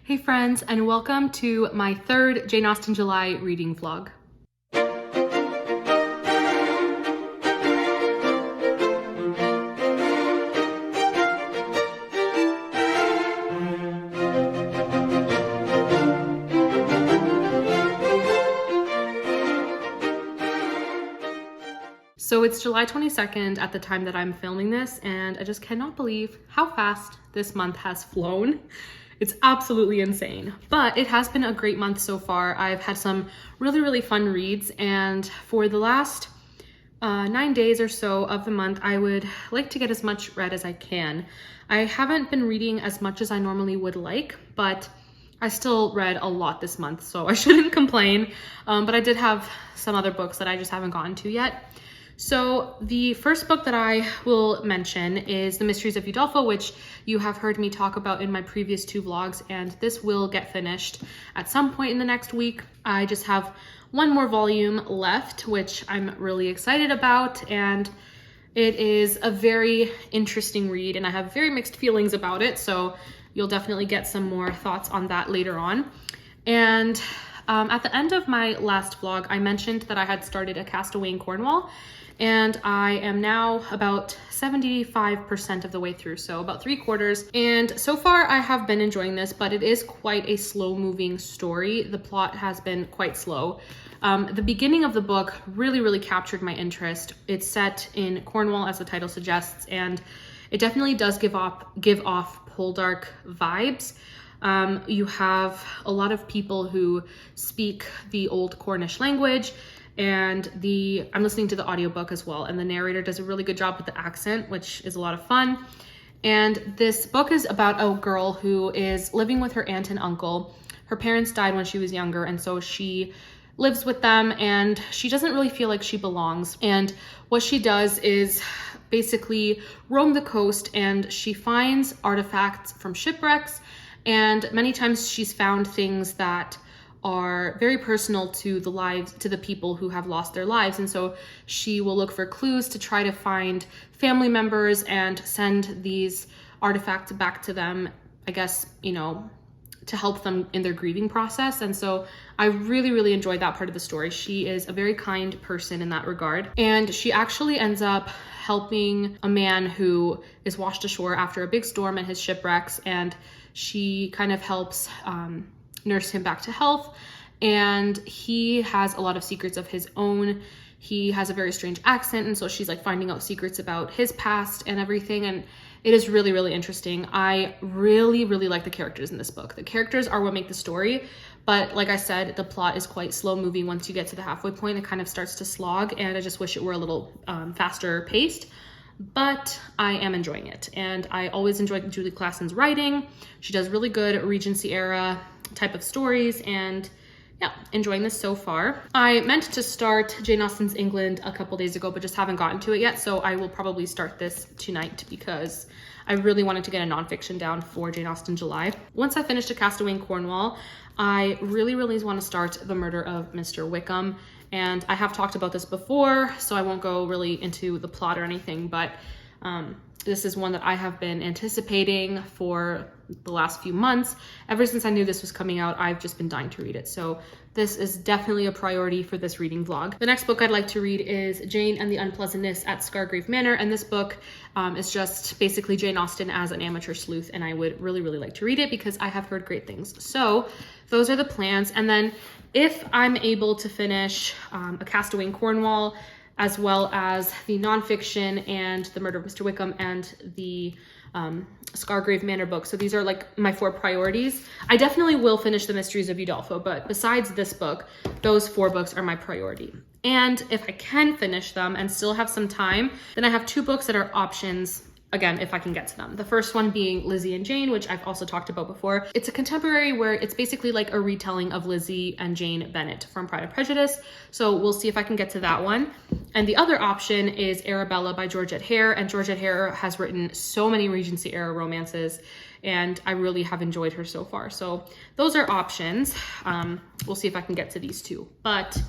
Hey friends, and welcome to my third Jane Austen July reading vlog. So it's July 22nd at the time that I'm filming this, and I just cannot believe how fast this month has flown. It's absolutely insane, but it has been a great month so far. I've had some really fun reads, and for the last 9 days or so of the month, I would like to get as much read as I can. I haven't been reading as much as I normally would like, but I still read a lot this month, so I shouldn't complain. But I did have some other books that I just haven't gotten to yet. So the first book that I will mention is The Mysteries of Udolpho, which you have heard me talk about in my previous 2 vlogs, and this will get finished at some point in the next week. I just have one more volume left, which I'm really excited about, and it is a very interesting read, and I have very mixed feelings about it, so you'll definitely get some more thoughts on that later on. And at the end of my last vlog, I mentioned that I had started a Castaway in Cornwall, and I am now about 75% of the way through, so about 3/4. And so far I have been enjoying this, but it is quite a slow moving story. The plot has been quite slow. The beginning of the book really captured my interest. It's set in Cornwall, as the title suggests, and it definitely does give off Poldark vibes. You have a lot of people who speak the old Cornish language, and I'm listening to the audiobook as well, and the narrator does a really good job with the accent, which is a lot of fun. And this book is about a girl who is living with her aunt and uncle. Her parents died when she was younger, and so she lives with them, and she doesn't really feel like she belongs. And what she does is basically roam the coast, and she finds artifacts from shipwrecks, and many times she's found things that are very personal to the people who have lost their lives. And so she will look for clues to try to find family members and send these artifacts back to them, I guess, to help them in their grieving process. And so I really enjoyed that part of the story. She is a very kind person in that regard. And she actually ends up helping a man who is washed ashore after a big storm and his shipwrecks, and she kind of helps nurse him back to health. And he has a lot of secrets of his own. He has a very strange accent, and so she's like finding out secrets about his past and everything, and it is really interesting. I really like the characters in this book. The characters are what make the story, but like I said, the plot is quite slow moving. Once you get to the halfway point, it kind of starts to slog, and I just wish it were a little faster paced. But I am enjoying it, and I always enjoyed Julie Klassen's writing. She does really good Regency era type of stories, and yeah, enjoying this so far. I meant to start Jane Austen's England a couple days ago, but just haven't gotten to it yet, so I will probably start this tonight because I really wanted to get a nonfiction down for Jane Austen July. Once I finish A Castaway in Cornwall, I really want to start The Murder of Mr. Wickham. And I have talked about this before, so I won't go really into the plot or anything, but this is one that I have been anticipating for the last few months. Ever since I knew this was coming out, I've just been dying to read it. So this is definitely a priority for this reading vlog. The next book I'd like to read is Jane and the Unpleasantness at Scargrave Manor, and this book is just basically Jane Austen as an amateur sleuth, and I would really like to read it because I have heard great things. So those are the plans, and then if I'm able to finish A Castaway in Cornwall, as well as the nonfiction and The Murder of Mr. Wickham and the Scargrave Manor book. So these are like my 4 priorities. I definitely will finish The Mysteries of Udolpho, but besides this book, those 4 books are my priority. And if I can finish them and still have some time, then I have 2 books that are options, again, if I can get to them. The first one being Lizzy and Jane, which I've also talked about before. It's a contemporary where it's basically like a retelling of Lizzy and Jane Bennet from Pride and Prejudice. So we'll see if I can get to that one. And the other option is Arabella by Georgette Hare. And Georgette Hare has written so many Regency era romances, and I really have enjoyed her so far. So those are options. We'll see if I can get to these 2. But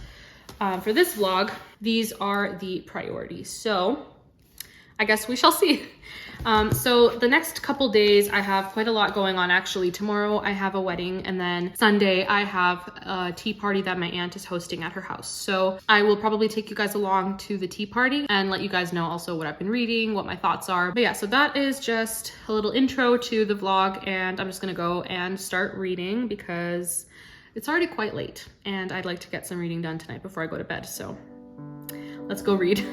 for this vlog, these are the priorities. So I guess we shall see. So the next couple days, I have quite a lot going on actually. Tomorrow I have a wedding, and then Sunday I have a tea party that my aunt is hosting at her house. So I will probably take you guys along to the tea party and let you guys know also what I've been reading, what my thoughts are. But yeah, so that is just a little intro to the vlog, and I'm just gonna go and start reading because it's already quite late and I'd like to get some reading done tonight before I go to bed. So let's go read.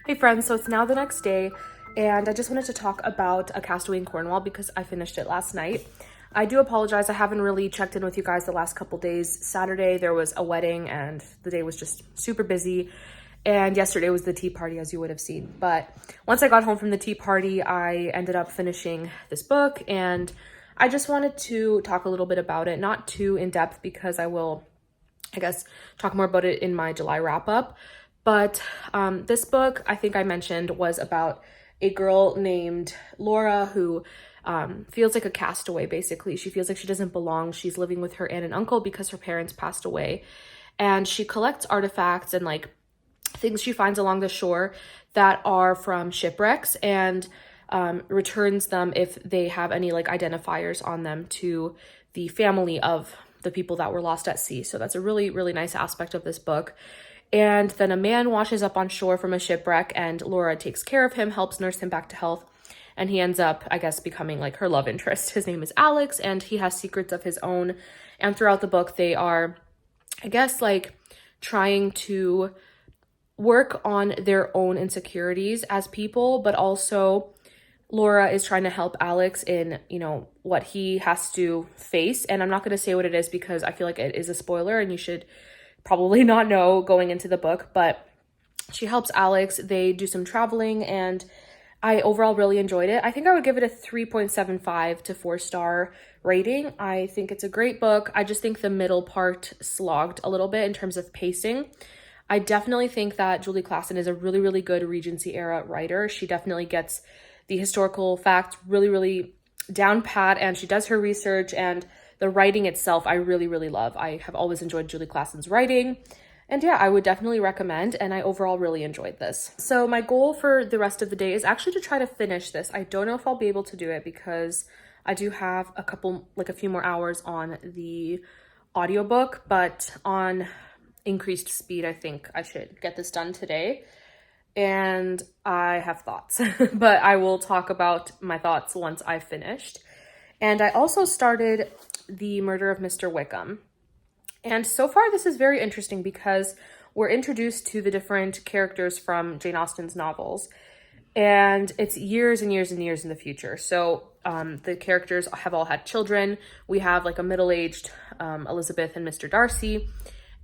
Hey friends, so it's now the next day and I just wanted to talk about A Castaway in Cornwall because I finished it last night. I do apologize, I haven't really checked in with you guys the last couple days. Saturday there was a wedding and the day was just super busy, and yesterday was the tea party, as you would have seen. But once I got home from the tea party, I ended up finishing this book, and I just wanted to talk a little bit about it, not too in depth because I will, I guess, talk more about it in my July wrap up. But this book, I think I mentioned, was about a girl named Laura who feels like a castaway, basically. She feels like she doesn't belong. She's living with her aunt and uncle because her parents passed away. And she collects artifacts and like things she finds along the shore that are from shipwrecks, and returns them if they have any like identifiers on them to the family of the people that were lost at sea. So that's a really, really nice aspect of this book. And then a man washes up on shore from a shipwreck, and Laura takes care of him, helps nurse him back to health, and he ends up, I guess, becoming like her love interest. His name is Alex, and he has secrets of his own. And throughout the book, they are, I guess, like trying to work on their own insecurities as people, but also Laura is trying to help Alex in, you know, what he has to face. And I'm not going to say what it is because I feel like it is a spoiler and you should probably not know going into the book, but she helps Alex. They do some traveling, and I overall really enjoyed it. I think I would give it a 3.75 to 4-star rating. I think it's a great book. I just think the middle part slogged a little bit in terms of pacing. I definitely think that Julie Klassen is a really, really good Regency era writer. She definitely gets the historical facts really, really down pat, and she does her research, and the writing itself, I really, really love. I have always enjoyed Julie Klassen's writing. And yeah, I would definitely recommend, and I overall really enjoyed this. So my goal for the rest of the day is actually to try to finish this. I don't know if I'll be able to do it because I do have a few more hours on the audiobook, but on increased speed, I think I should get this done today. And I have thoughts, but I will talk about my thoughts once I've finished. And I also started The Murder of Mr. Wickham. And so far, this is very interesting because we're introduced to the different characters from Jane Austen's novels. And it's years and years and years in the future. So the characters have all had children. We have like a middle-aged Elizabeth and Mr. Darcy.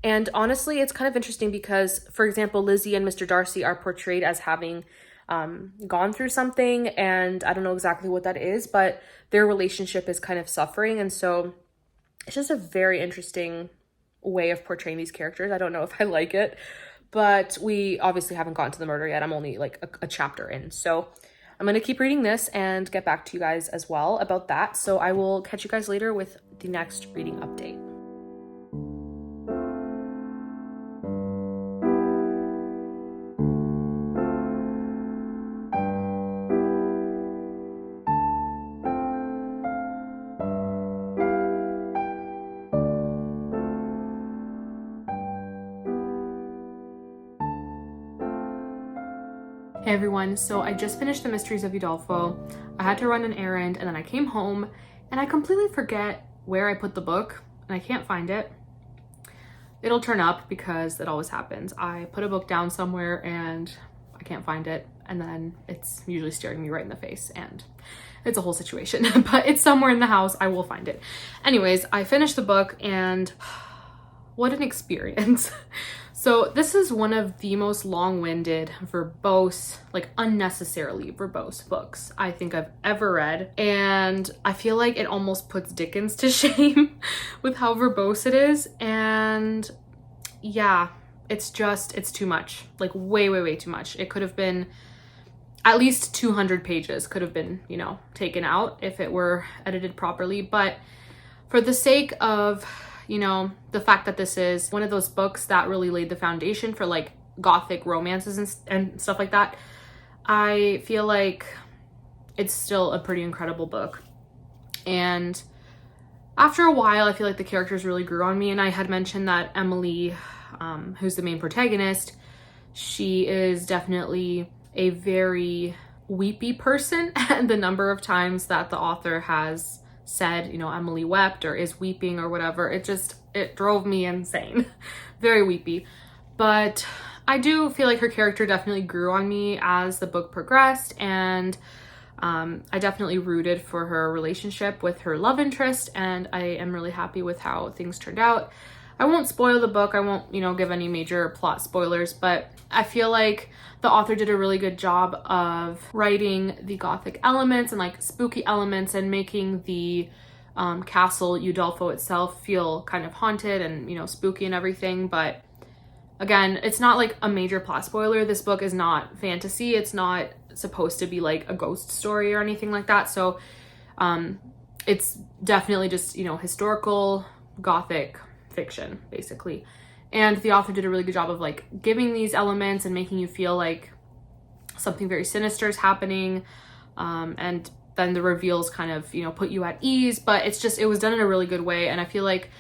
And honestly, it's kind of interesting because, for example, Lizzy and Mr. Darcy are portrayed as having gone through something, and I don't know exactly what that is, but their relationship is kind of suffering. And so it's just a very interesting way of portraying these characters. I don't know if I like it, but we obviously haven't gotten to the murder yet. I'm only like a chapter in. So I'm going to keep reading this and get back to you guys as well about that. So I will catch you guys later with the next reading update. Hey everyone, so I just finished the Mysteries of Udolpho. I had to run an errand and then I came home and I completely forget where I put the book and I can't find it. It'll turn up because it always happens. I put a book down somewhere and I can't find it, and then it's usually staring me right in the face and it's a whole situation, but it's somewhere in the house. I will find it. Anyways, I finished the book and what an experience. So this is one of the most long-winded, verbose, like unnecessarily verbose books I think I've ever read. And I feel like it almost puts Dickens to shame with how verbose it is. And yeah, it's too much, like way too much. It could have been at least 200 pages could have been, you know, taken out if it were edited properly. But for the sake of, you know, the fact that this is one of those books that really laid the foundation for like gothic romances and stuff like that, I feel like it's still a pretty incredible book. And after a while, I feel like the characters really grew on me. And I had mentioned that Emily, who's the main protagonist, she is definitely a very weepy person. And the number of times that the author has said, you know, Emily wept or is weeping or whatever, it drove me insane. Very weepy. But I do feel like her character definitely grew on me as the book progressed, and I definitely rooted for her relationship with her love interest, and I am really happy with how things turned out. I won't spoil the book. I won't, you know, give any major plot spoilers, but I feel like the author did a really good job of writing the gothic elements and like spooky elements and making the castle Udolpho itself feel kind of haunted and, you know, spooky and everything. But again, it's not like a major plot spoiler. This book is not fantasy. It's not supposed to be like a ghost story or anything like that. So it's definitely just, you know, historical gothic fiction basically. And the author did a really good job of like giving these elements and making you feel like something very sinister is happening, and then the reveals kind of, you know, put you at ease. But it was done in a really good way. And I feel like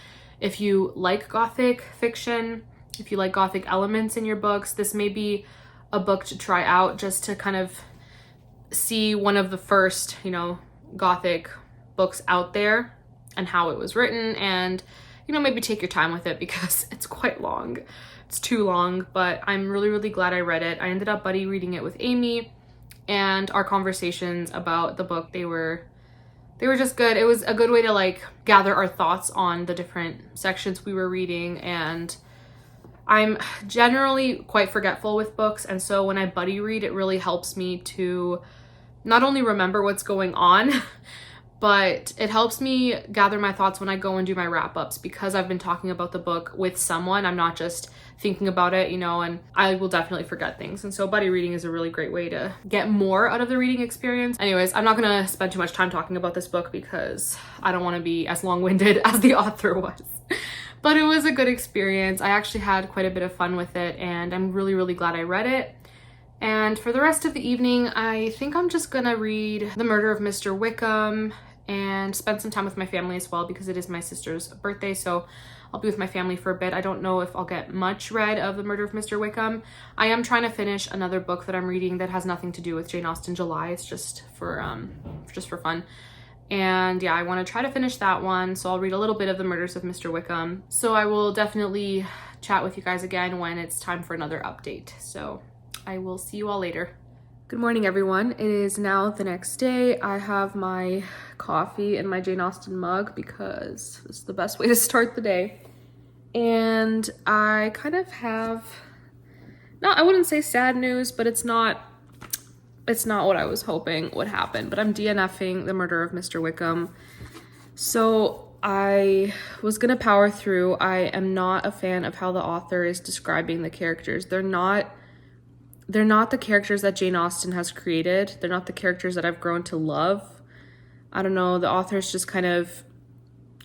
if you like gothic fiction, if you like gothic elements in your books, this may be a book to try out just to kind of see one of the first, you know, gothic books out there and how it was written, and, you know, maybe take your time with it because it's quite long. It's too long, but I'm really glad I read it. I ended up buddy reading it with Amy, and our conversations about the book, they were just good. It was a good way to like gather our thoughts on the different sections we were reading. And I'm generally quite forgetful with books, and so when I buddy read, it really helps me to not only remember what's going on, but it helps me gather my thoughts when I go and do my wrap-ups, because I've been talking about the book with someone. I'm not just thinking about it, you know, and I will definitely forget things. And so buddy reading is a really great way to get more out of the reading experience. Anyways, I'm not gonna spend too much time talking about this book because I don't want to be as long-winded as the author was. But it was a good experience. I actually had quite a bit of fun with it, and I'm really glad I read it. And for the rest of the evening, I think I'm just gonna read The Murder of Mr. Wickham and spend some time with my family as well, because it is my sister's birthday, so I'll be with my family for a bit. I don't know if I'll get much read of The Murder of Mr. Wickham. I am trying to finish another book that I'm reading that has nothing to do with Jane Austen July. It's just for fun. And yeah, I want to try to finish that one, so I'll read a little bit of The Murders of Mr. Wickham. So I will definitely chat with you guys again when it's time for another update. So I will see you all later. Good morning, everyone. It is now the next day. I have my coffee in my Jane Austen mug because this is the best way to start the day. And I kind of have, no, I wouldn't say sad news, but it's not what I was hoping would happen. But I'm DNFing The Murder of Mr. Wickham. So I was gonna power through. I am not a fan of how the author is describing the characters. They're not the characters that Jane Austen has created. They're not the characters that I've grown to love. I don't know, the author's just kind of,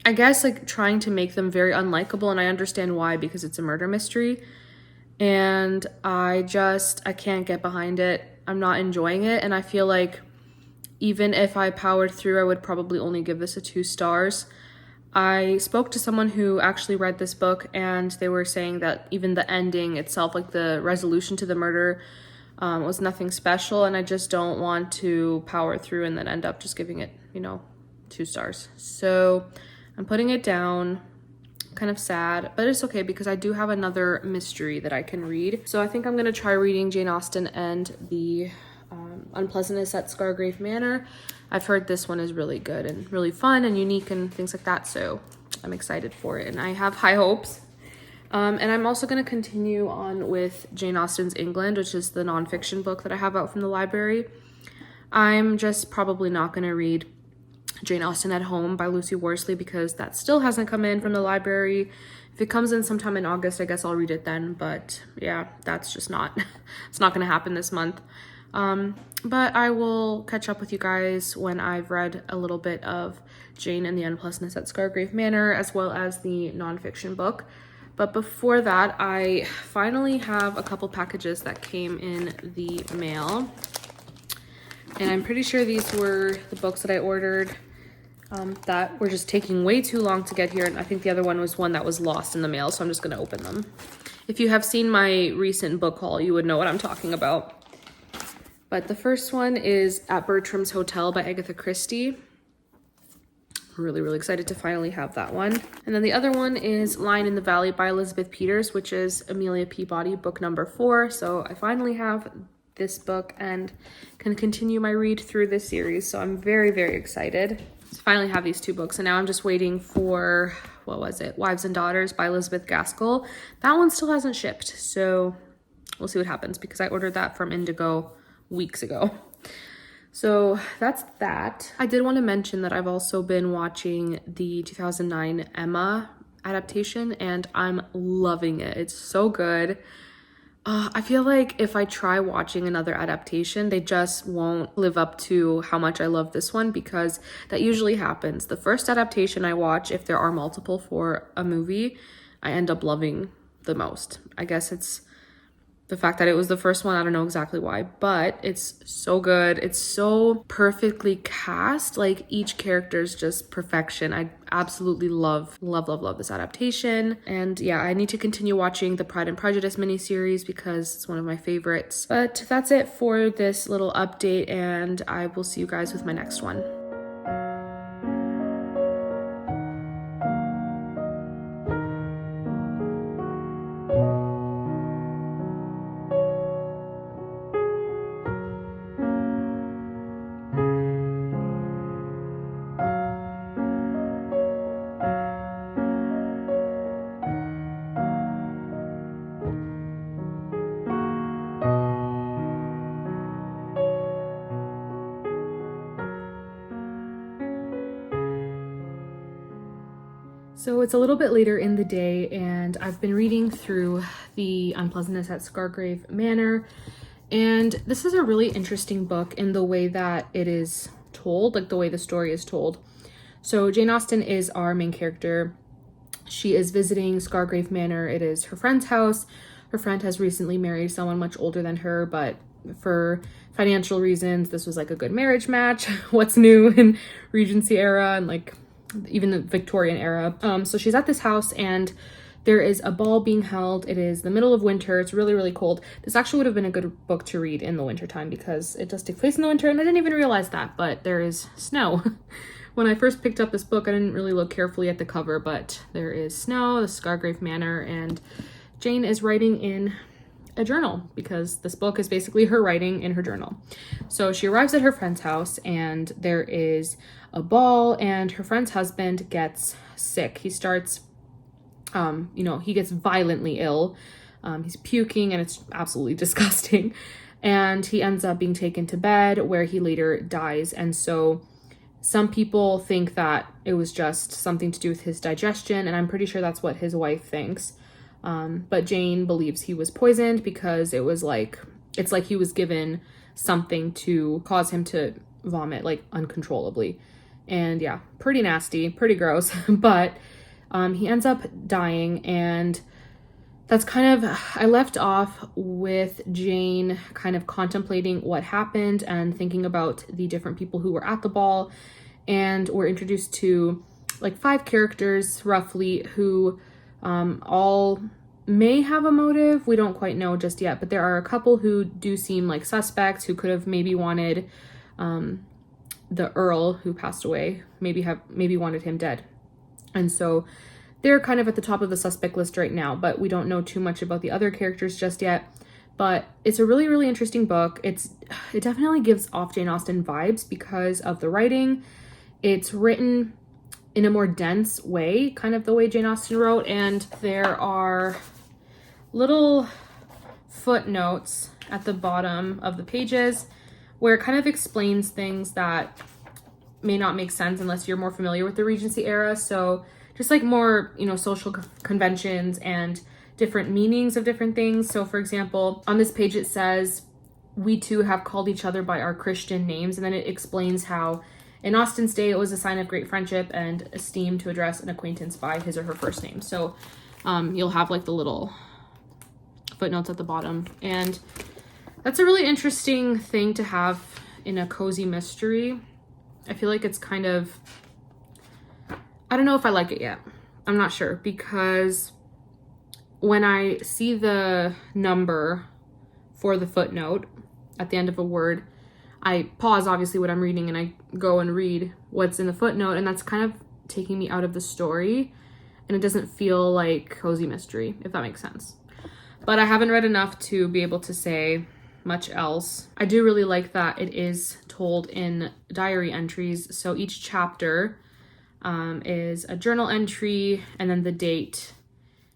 I guess, like trying to make them very unlikable, and I understand why, because it's a murder mystery. And I can't get behind it. I'm not enjoying it, and I feel like even if I powered through, I would probably only give this a 2 stars. I spoke to someone who actually read this book, and they were saying that even the ending itself, like the resolution to the murder, was nothing special, and I just don't want to power through and then end up just giving it, 2 stars. So I'm putting it down. Kind of sad, but it's okay because I do have another mystery that I can read. So I think I'm gonna try reading Jane Austen and the Unpleasantness at Scargrave Manor. I've heard this one is really good and really fun and unique and things like that, so I'm excited for it and I have high hopes. And I'm also going to continue on with Jane Austen's England, which is the nonfiction book that I have out from the library. I'm just probably not going to read Jane Austen at Home by Lucy Worsley because that still hasn't come in from the library. If it comes in sometime in August, I guess I'll read it then, but yeah, that's just not, it's not going to happen this month. But I will catch up with you guys when I've read a little bit of Jane and the Unpleasantness at Scargrave Manor, as well as the nonfiction book. But before that, I finally have a couple packages that came in the mail. And I'm pretty sure these were the books that I ordered that were just taking way too long to get here. And I think the other one was one that was lost in the mail, so I'm just gonna open them. If you have seen my recent book haul, you would know what I'm talking about. But the first one is At Bertram's Hotel by Agatha Christie. I'm really, really excited to finally have that one. And then the other one is Lion in the Valley by Elizabeth Peters, which is Amelia Peabody, book number 4. So I finally have this book and can continue my read through this series. So I'm very, very excited to finally have these 2 books. And now I'm just waiting for, what was it? Wives and Daughters by Elizabeth Gaskell. That one still hasn't shipped. So we'll see what happens because I ordered that from Indigo weeks ago. So that's that. I did want to mention that I've also been watching the 2009 Emma adaptation and I'm loving it. It's so good. I feel like if I try watching another adaptation, they just won't live up to how much I love this one because that usually happens. The first adaptation I watch, if there are multiple for a movie, I end up loving the most. I guess it's the fact that it was the first one, I don't know exactly why, but it's so good. It's so perfectly cast. Like each character is just perfection. I absolutely love this adaptation. And yeah, I need to continue watching the Pride and Prejudice miniseries because it's one of my favorites. But that's it for this little update and I will see you guys with my next one. So it's a little bit later in the day and I've been reading through the Unpleasantness at Scargrave Manor, and this is a really interesting book in the way that it is told, like the way the story is told. So Jane Austen is our main character. She is visiting Scargrave Manor. It is her friend's house. Her friend has recently married someone much older than her, but for financial reasons, this was like a good marriage match. What's new in Regency era and like even the Victorian era. So she's at this house and there is a ball being held. It is the middle of winter. It's really, really cold. This actually would have been a good book to read in the winter time because it does take place in the winter and I didn't even realize that, but there is snow. When I first picked up this book, I didn't really look carefully at the cover, but there is snow, the Scargrave Manor, and Jane is writing in a journal because this book is basically her writing in her journal. So she arrives at her friend's house and there is a ball and her friend's husband gets sick. He starts, he gets violently ill. He's puking and it's absolutely disgusting. And he ends up being taken to bed where he later dies. And so Some people think that it was just something to do with his digestion, and I'm pretty sure that's what his wife thinks. But Jane believes he was poisoned because it's like he was given something to cause him to vomit like uncontrollably. And yeah, pretty nasty, pretty gross. But he ends up dying, and that's kind of, I left off with Jane kind of contemplating what happened and thinking about the different people who were at the ball. And we're introduced to like 5 characters roughly who all may have a motive. We don't quite know just yet, but there are a couple who do seem like suspects who could have maybe wanted the Earl who passed away, maybe wanted him dead. And so they're kind of at the top of the suspect list right now, but we don't know too much about the other characters just yet. But it's a really, really interesting book. It definitely gives off Jane Austen vibes because of the writing. It's written in a more dense way, kind of the way Jane Austen wrote, and there are little footnotes at the bottom of the pages where it kind of explains things that may not make sense unless you're more familiar with the Regency era. So just like more, social conventions and different meanings of different things. So for example, on this page it says, "We two have called each other by our Christian names." And then it explains how in Austen's day it was a sign of great friendship and esteem to address an acquaintance by his or her first name. So you'll have like the little footnotes at the bottom. And that's a really interesting thing to have in a cozy mystery. I feel like it's kind of, I don't know if I like it yet. I'm not sure, because when I see the number for the footnote at the end of a word, I pause obviously what I'm reading and I go and read what's in the footnote, and that's kind of taking me out of the story, and it doesn't feel like cozy mystery, if that makes sense. But I haven't read enough to be able to say much else. I do really like that it is told in diary entries. So each chapter is a journal entry and then the date.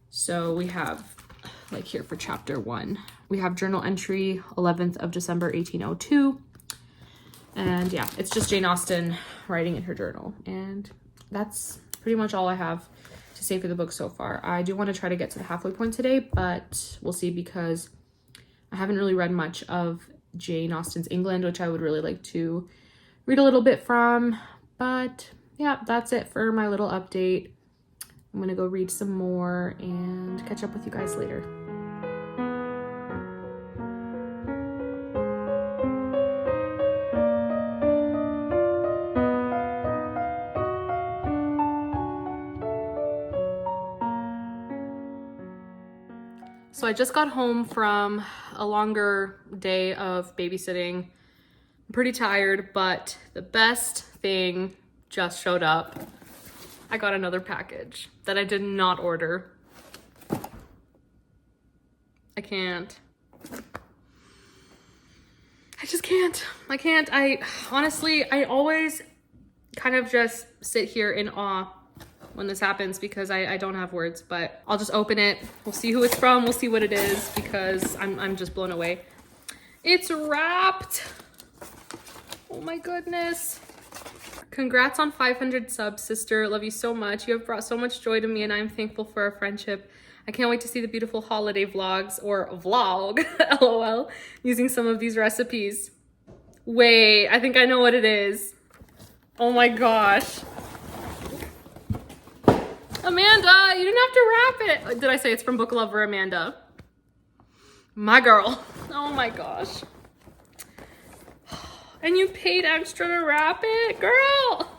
So we have, like here for chapter 1, we have journal entry 11th of December 1802. And yeah, it's just Jane Austen writing in her journal. And that's pretty much all I have to say for the book so far. I do want to try to get to the halfway point today, but we'll see, because I haven't really read much of Jane Austen's England, which I would really like to read a little bit from. But yeah, that's it for my little update. I'm gonna go read some more and catch up with you guys later. So I just got home from a longer day of babysitting. I'm pretty tired, but the best thing just showed up. I got another package that I did not order. I can't. I just can't. I can't. I always kind of just sit here in awe when this happens, because I don't have words, but I'll just open it. We'll see who it's from. We'll see what it is, because I'm just blown away. It's wrapped. Oh my goodness. Congrats on 500 subs, sister. Love you so much. You have brought so much joy to me, and I'm thankful for our friendship. I can't wait to see the beautiful holiday vlogs, or vlog, lol, using some of these recipes. Wait, I think I know what it is. Oh my gosh. Amanda, you didn't have to wrap it. Did I say it's from Book Lover Amanda? My girl. Oh my gosh. And you paid extra to wrap it? Girl!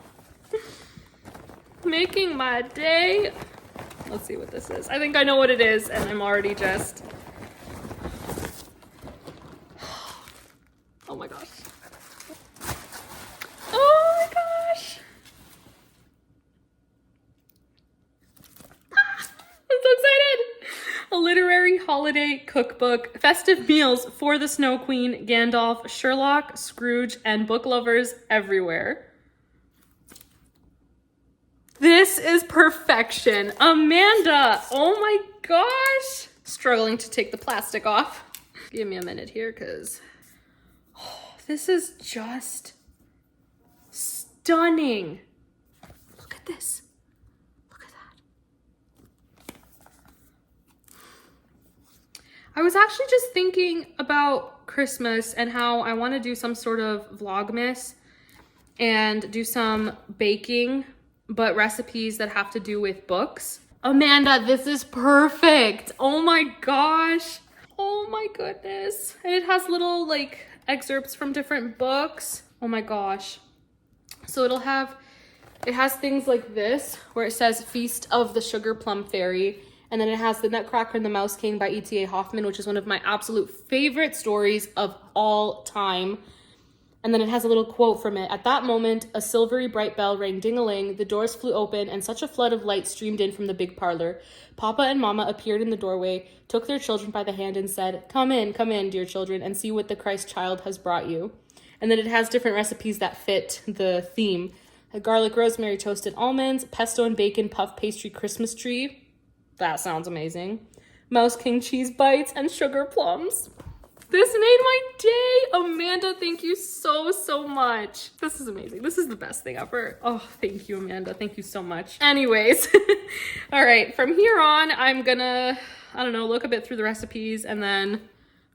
Making my day. Let's see what this is. I think I know what it is, and I'm already just... Oh my gosh. Oh my gosh. I'm so excited. A literary holiday cookbook, festive meals for the Snow Queen, Gandalf, Sherlock, Scrooge, and book lovers everywhere. This is perfection. Amanda, oh my gosh. Struggling to take the plastic off. Give me a minute here, because this is just stunning. Look at this. Look at that. I was actually just thinking about Christmas and how I want to do some sort of Vlogmas and do some baking, but recipes that have to do with books. Amanda, this is perfect. Oh my gosh. Oh my goodness. And it has little like excerpts from different books. Oh my gosh. So it has things like this where it says Feast of the Sugar Plum Fairy. And then it has The Nutcracker and the Mouse King by E.T.A. Hoffman, which is one of my absolute favorite stories of all time. And then it has a little quote from it. At that moment, a silvery bright bell rang ding-a-ling, the doors flew open, and such a flood of light streamed in from the big parlor. Papa and Mama appeared in the doorway, took their children by the hand and said, come in, dear children, and see what the Christ child has brought you. And then it has different recipes that fit the theme. A garlic rosemary toasted almonds, pesto and bacon puff pastry Christmas tree. That sounds amazing. Mouse King cheese bites and sugar plums. This made my day. Amanda, thank you so much. This is amazing. This is the best thing ever. Oh, thank you, Amanda. Thank you so much. Anyways, all right, from here on, I'm gonna, I don't know, look a bit through the recipes and then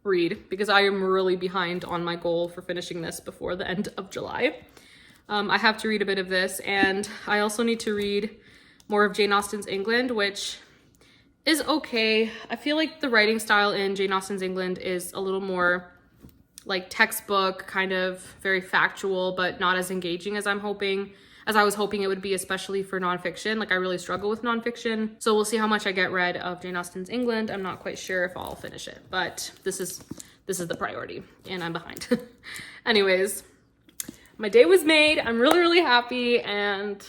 read because I am really behind on my goal for finishing this before the end of July. I have to read a bit of this, and I also need to read more of Jane Austen's England, which is okay. I feel like the writing style in Jane Austen's England is a little more like textbook, kind of very factual, but not as engaging as I was hoping it would be, especially for nonfiction. Like I really struggle with nonfiction. So we'll see how much I get read of Jane Austen's England. I'm not quite sure if I'll finish it, but this is the priority and I'm behind. Anyways, my day was made. I'm really happy, and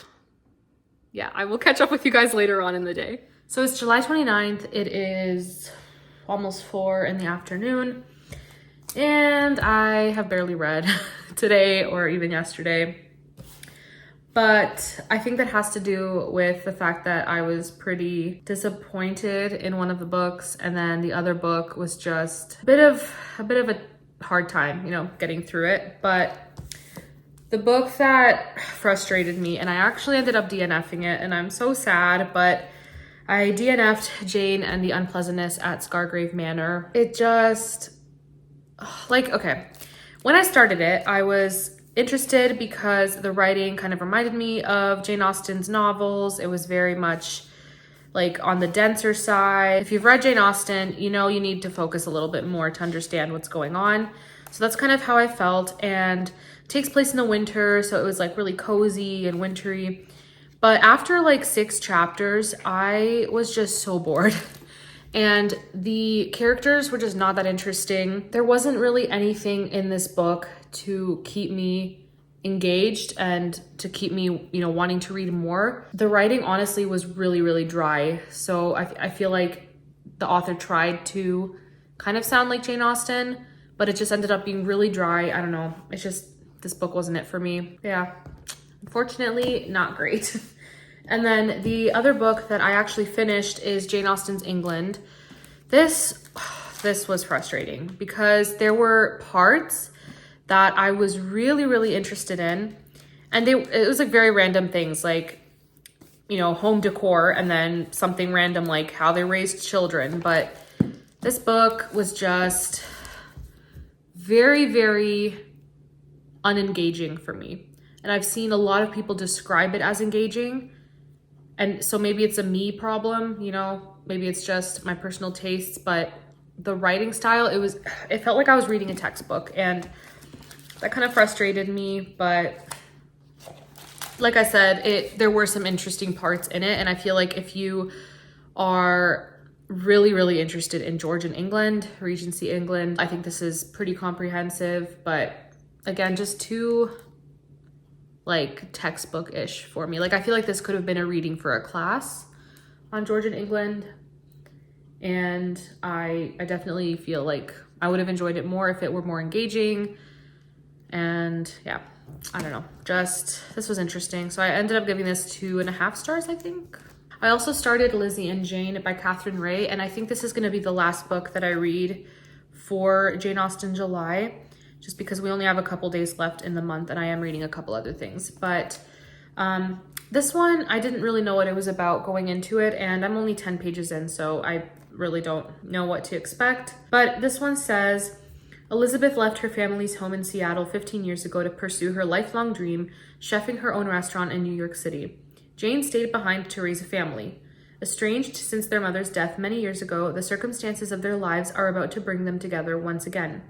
yeah, I will catch up with you guys later on in the day. So it's July 29th. It is almost 4 in the afternoon, and I have barely read today or even yesterday. But I think that has to do with the fact that I was pretty disappointed in one of the books, and then the other book was just a bit of a hard time, you know, getting through it. But the book that frustrated me, and I actually ended up DNFing it, and I'm so sad, but I DNF'd Jane and the Unpleasantness at Scargrave Manor. It just, like, okay. When I started it, I was interested because the writing kind of reminded me of Jane Austen's novels. It was very much like on the denser side. If you've read Jane Austen, you know you need to focus a little bit more to understand what's going on. So that's kind of how I felt, and it takes place in the winter, so it was like really cozy and wintry. But after like 6 chapters, I was just so bored. And the characters were just not that interesting. There wasn't really anything in this book to keep me engaged and to keep me, you know, wanting to read more. The writing honestly was really dry. So I feel like the author tried to kind of sound like Jane Austen, but it just ended up being really dry. I don't know. It's just, this book wasn't it for me. Yeah. Unfortunately, not great. And then the other book that I actually finished is Jane Austen's England. This was frustrating because there were parts that I was really interested in, and it was like very random things, like, you know, home decor, and then something random like how they raised children. But this book was just very unengaging for me. And I've seen a lot of people describe it as engaging. And so maybe it's a me problem, you know, maybe it's just my personal tastes, but the writing style, it felt like I was reading a textbook, and that kind of frustrated me. But like I said, there were some interesting parts in it. And I feel like if you are really interested in Georgian England, Regency England, I think this is pretty comprehensive, but again, just too like textbook-ish for me. Like I feel like this could have been a reading for a class on Georgian England, and I definitely feel like I would have enjoyed it more if it were more engaging. And yeah, I don't know, just this was interesting. So I ended up giving this 2.5 stars, I think. I also started Lizzy and Jane by Catherine Ray, and I think this is going to be the last book that I read for Jane Austen July. just because we only have a couple days left in the month and I am reading a couple other things. But this one, I didn't really know what it was about going into it, and I'm only 10 pages in, so I really don't know what to expect. But this one says, Elizabeth left her family's home in Seattle 15 years ago to pursue her lifelong dream, chefing her own restaurant in New York City. Jane stayed behind to raise a family. Estranged since their mother's death many years ago, the circumstances of their lives are about to bring them together once again.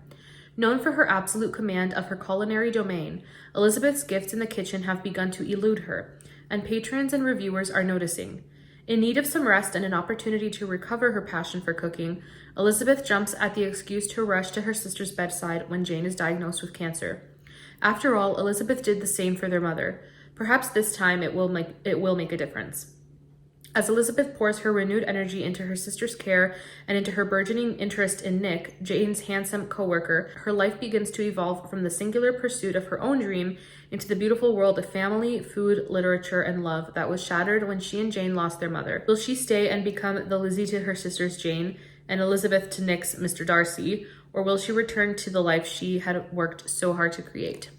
Known for her absolute command of her culinary domain, Elizabeth's gifts in the kitchen have begun to elude her, and patrons and reviewers are noticing. In need of some rest and an opportunity to recover her passion for cooking, Elizabeth jumps at the excuse to rush to her sister's bedside when Jane is diagnosed with cancer. After all, Elizabeth did the same for their mother. Perhaps this time it will make a difference. As Elizabeth pours her renewed energy into her sister's care and into her burgeoning interest in Nick, Jane's handsome co-worker, her life begins to evolve from the singular pursuit of her own dream into the beautiful world of family, food, literature, and love that was shattered when she and Jane lost their mother. Will she stay and become the Lizzy to her sister's Jane and Elizabeth to Nick's Mr. Darcy, or will she return to the life she had worked so hard to create?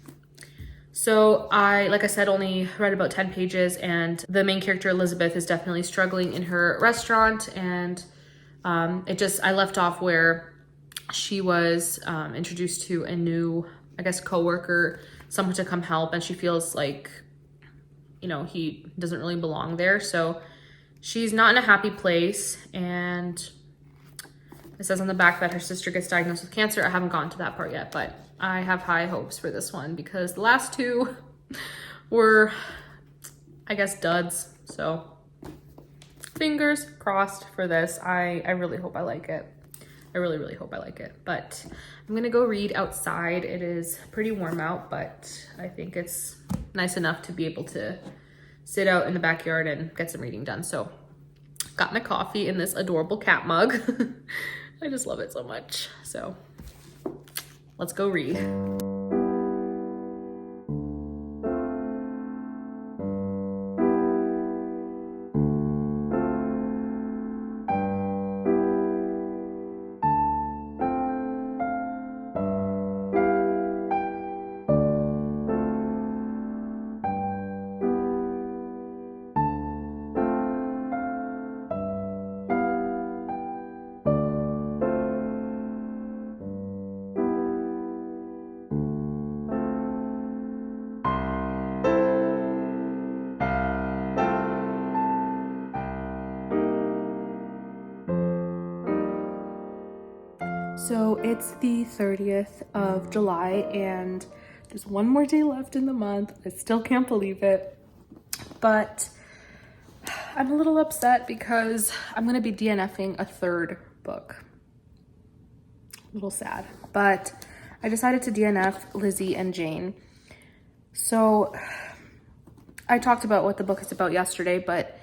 So like I said, only read about 10 pages, and the main character, Elizabeth, is definitely struggling in her restaurant, and I left off where she was introduced to a new, I guess, co-worker, someone to come help, and she feels like, he doesn't really belong there. So she's not in a happy place, and it says on the back that her sister gets diagnosed with cancer. I haven't gotten to that part yet, but I have high hopes for this one because the last two were, I guess, duds. So fingers crossed for this. I really hope I like it. I really, really hope I like it. But I'm gonna go read outside. It is pretty warm out, but I think it's nice enough to be able to sit out in the backyard and get some reading done. So got my coffee in this adorable cat mug. I just love it so much. So let's go read. So it's the 30th of July and there's one more day left in the month. I still can't believe it, but I'm a little upset because I'm gonna be DNFing a third book. A little sad, but I decided to DNF Lizzy and Jane. So I talked about what the book is about yesterday, but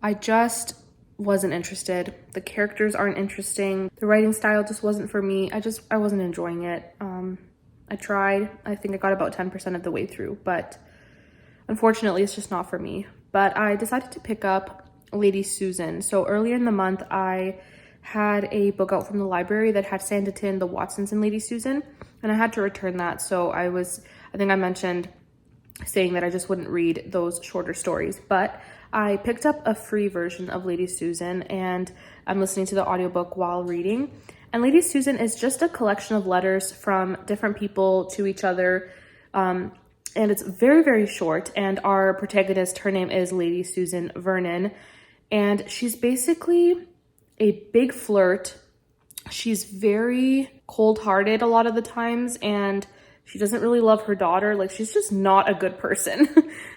I just wasn't interested. The characters aren't interesting. The writing style just wasn't for me. I wasn't enjoying it. I tried. I think I got about 10% of the way through, but unfortunately it's just not for me. But I decided to pick up Lady Susan. So earlier in the month, I had a book out from the library that had Sanditon, the Watsons, and Lady Susan, and I had to return that. So I think I mentioned saying that I just wouldn't read those shorter stories, but I picked up a free version of Lady Susan and I'm listening to the audiobook while reading. And Lady Susan is just a collection of letters from different people to each other. And it's very, very short. And our protagonist, her name is Lady Susan Vernon. And she's basically a big flirt. She's very cold-hearted a lot of the times, and she doesn't really love her daughter. Like, she's just not a good person.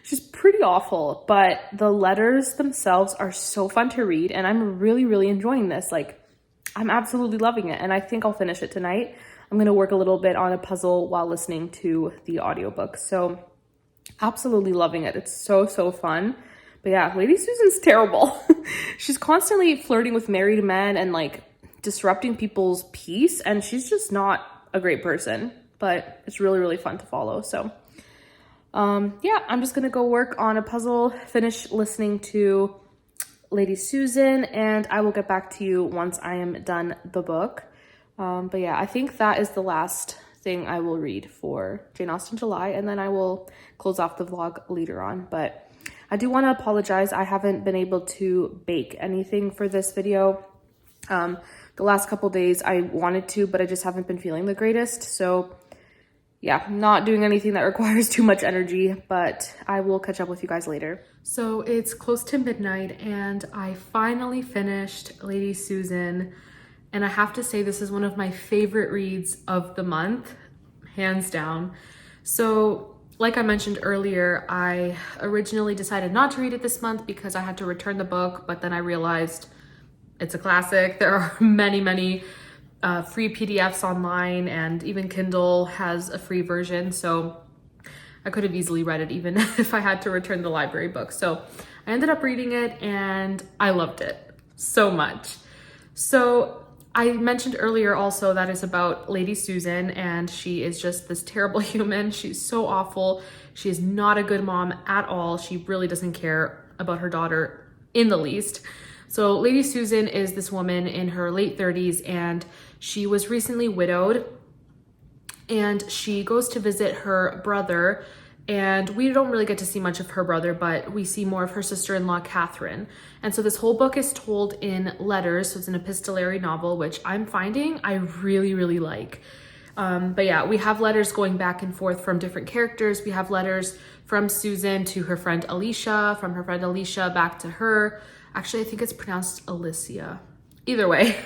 She's pretty awful, but the letters themselves are so fun to read, and I'm really, really enjoying this. Like, I'm absolutely loving it, and I think I'll finish it tonight. I'm gonna work a little bit on a puzzle while listening to the audiobook. So, absolutely loving it. It's so, so fun. But yeah, Lady Susan's terrible. She's constantly flirting with married men and, like, disrupting people's peace, and she's just not a great person. But it's really, really fun to follow. So, yeah, I'm just going to go work on a puzzle, finish listening to Lady Susan, and I will get back to you once I am done the book. But yeah, I think that is the last thing I will read for Jane Austen July, and then I will close off the vlog later on. But I do want to apologize. I haven't been able to bake anything for this video. The last couple days I wanted to, but I just haven't been feeling the greatest. So yeah, not doing anything that requires too much energy, but I will catch up with you guys later. So it's close to midnight and I finally finished Lady Susan. And I have to say, this is one of my favorite reads of the month, hands down. So like I mentioned earlier, I originally decided not to read it this month because I had to return the book, but then I realized it's a classic. There are many free PDFs online, and even Kindle has a free version. So I could have easily read it even if I had to return the library book. So I ended up reading it and I loved it so much. So I mentioned earlier also that it's about Lady Susan, and she is just this terrible human. She's so awful. She is not a good mom at all. She really doesn't care about her daughter in the least. So Lady Susan is this woman in her late 30s, and she was recently widowed, and she goes to visit her brother, and we don't really get to see much of her brother, but we see more of her sister-in-law, Catherine. And so this whole book is told in letters, so it's an epistolary novel, which I'm finding I really like. But yeah, we have letters going back and forth from different characters. We have letters from Susan to her friend Alicia, from her friend Alicia back to her. Actually, I think it's pronounced Alicia. Either way.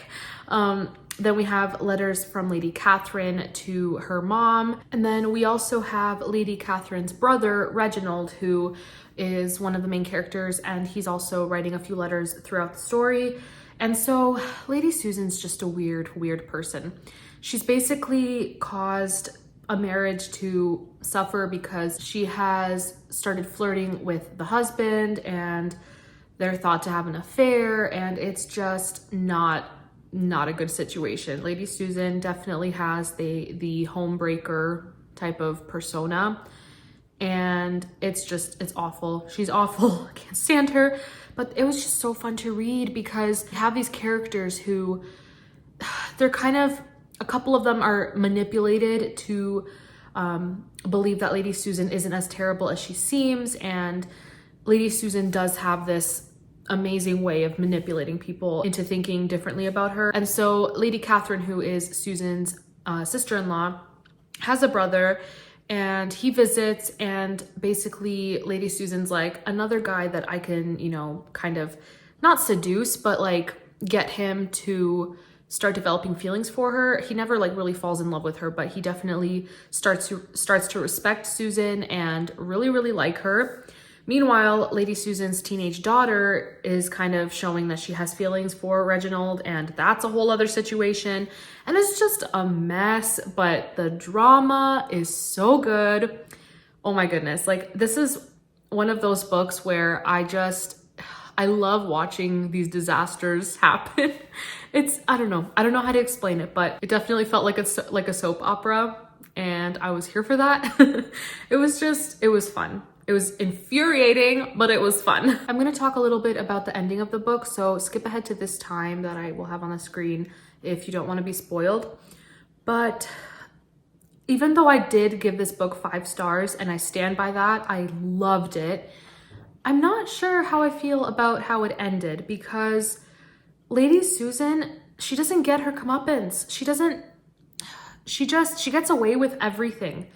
Then we have letters from Lady Catherine to her mom. And then we also have Lady Catherine's brother, Reginald, who is one of the main characters, and he's also writing a few letters throughout the story. And so Lady Susan's just a weird person. She's basically caused a marriage to suffer because she has started flirting with the husband, and they're thought to have an affair, and it's just not a good situation. Lady Susan definitely has the homebreaker type of persona, and it's awful. She's awful. I can't stand her. But it was just so fun to read because you have these characters who they're kind of, a couple of them are manipulated to believe that Lady Susan isn't as terrible as she seems, and Lady Susan does have this amazing way of manipulating people into thinking differently about her. And so Lady Catherine, who is Susan's sister-in-law, has a brother, and he visits, and basically Lady Susan's like, another guy that I can, you know, kind of not seduce, but like get him to start developing feelings for her. He never like really falls in love with her, but he definitely starts to respect Susan and really like her. Meanwhile, Lady Susan's teenage daughter is kind of showing that she has feelings for Reginald, and that's a whole other situation. And it's just a mess, but the drama is so good. Oh my goodness. Like, this is one of those books where I love watching these disasters happen. I don't know how to explain it, but it definitely felt like like a soap opera, and I was here for that. It was fun. It was infuriating, but it was fun. I'm going to talk a little bit about the ending of the book, so skip ahead to this time that I will have on the screen if you don't want to be spoiled. But even though I did give this book 5 stars, and I stand by that, I loved it, I'm not sure how I feel about how it ended, because Lady Susan, she doesn't get her comeuppance. She gets away with everything.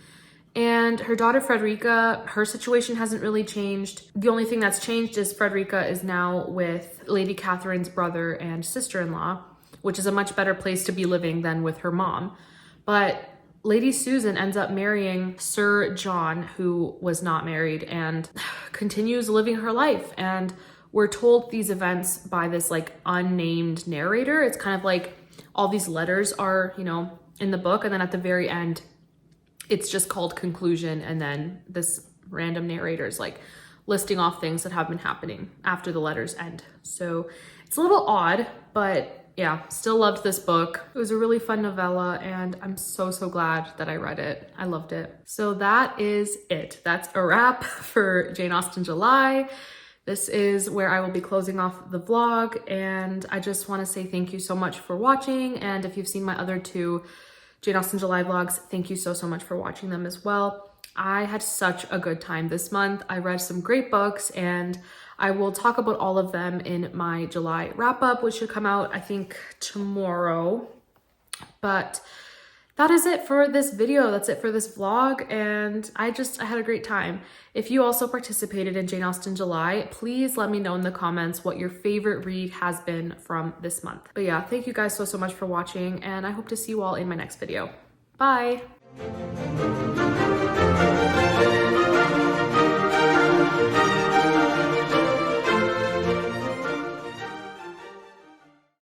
And her daughter Frederica, her situation hasn't really changed. The only thing that's changed is Frederica is now with Lady Catherine's brother and sister-in-law, which is a much better place to be living than with her mom. But Lady Susan ends up marrying Sir John, who was not married, and continues living her life. And we're told these events by this like unnamed narrator. It's kind of like all these letters are, you know, in the book, and then at the very end, it's just called conclusion, and then this random narrator is like listing off things that have been happening after the letters end. So it's a little odd, but yeah, still loved this book. It was a really fun novella, and I'm so glad that I read it. I loved it. So that is it. That's a wrap for Jane Austen July. This is where I will be closing off the vlog, and I just want to say thank you so much for watching, and if you've seen my other 2, Jane Austen July vlogs, thank you so much for watching them as well. I had such a good time this month. I read some great books, and I will talk about all of them in my July wrap up, which should come out, I think, tomorrow. But that is it for this video. That's it for this vlog, and I had a great time. If you also participated in Jane Austen July, please let me know in the comments what your favorite read has been from this month. But yeah, thank you guys so much for watching, and I hope to see you all in my next video. Bye!